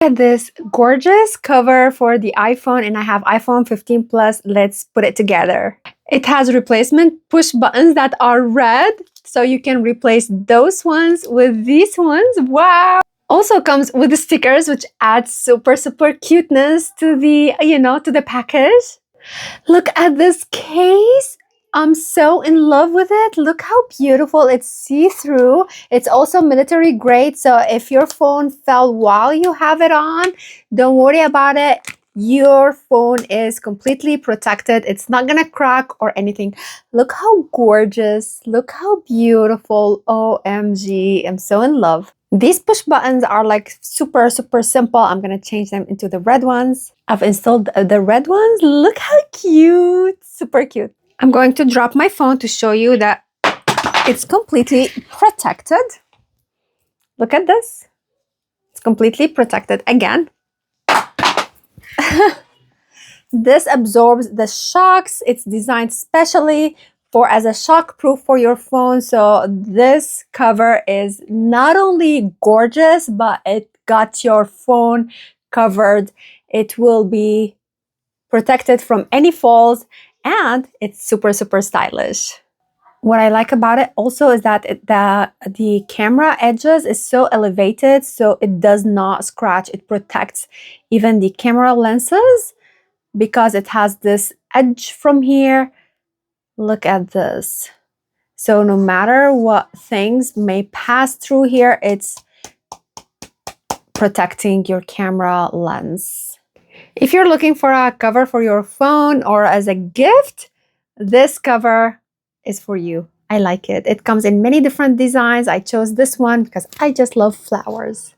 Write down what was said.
At this gorgeous cover for the iPhone, and I have iPhone 15 Plus. Let's put it together. It has replacement push buttons that are red, so you can replace those ones with these ones. Wow! Also comes with the stickers, which adds super cuteness to the, to the package. Look at this case. I'm so in love with it. Look how beautiful. It's see-through. It's also military grade, so if your phone fell while you have it on, don't worry about it. Your phone is completely protected. It's not gonna crack or anything. Look how gorgeous. Look how beautiful. OMG, I'm so in love. These push buttons are like super simple. I'm gonna change them into the red ones. I've installed the red ones. Look how cute. Super cute. I'm going to drop my phone to show you that it's completely protected. Look at this. It's completely protected again. This absorbs the shocks. It's designed specially as a shock proof for your phone. So this cover is not only gorgeous, but it got your phone covered. It will be protected from any falls, and it's super stylish. What I like about it also is that the camera edges is so elevated, so it does not scratch. It protects even the camera lenses because it has this edge from here. Look at this. So no matter what things may pass through here, it's protecting your camera lens. If you're looking for a cover for your phone or as a gift, this cover is for you. I like it. It comes in many different designs. I chose this one because I just love flowers.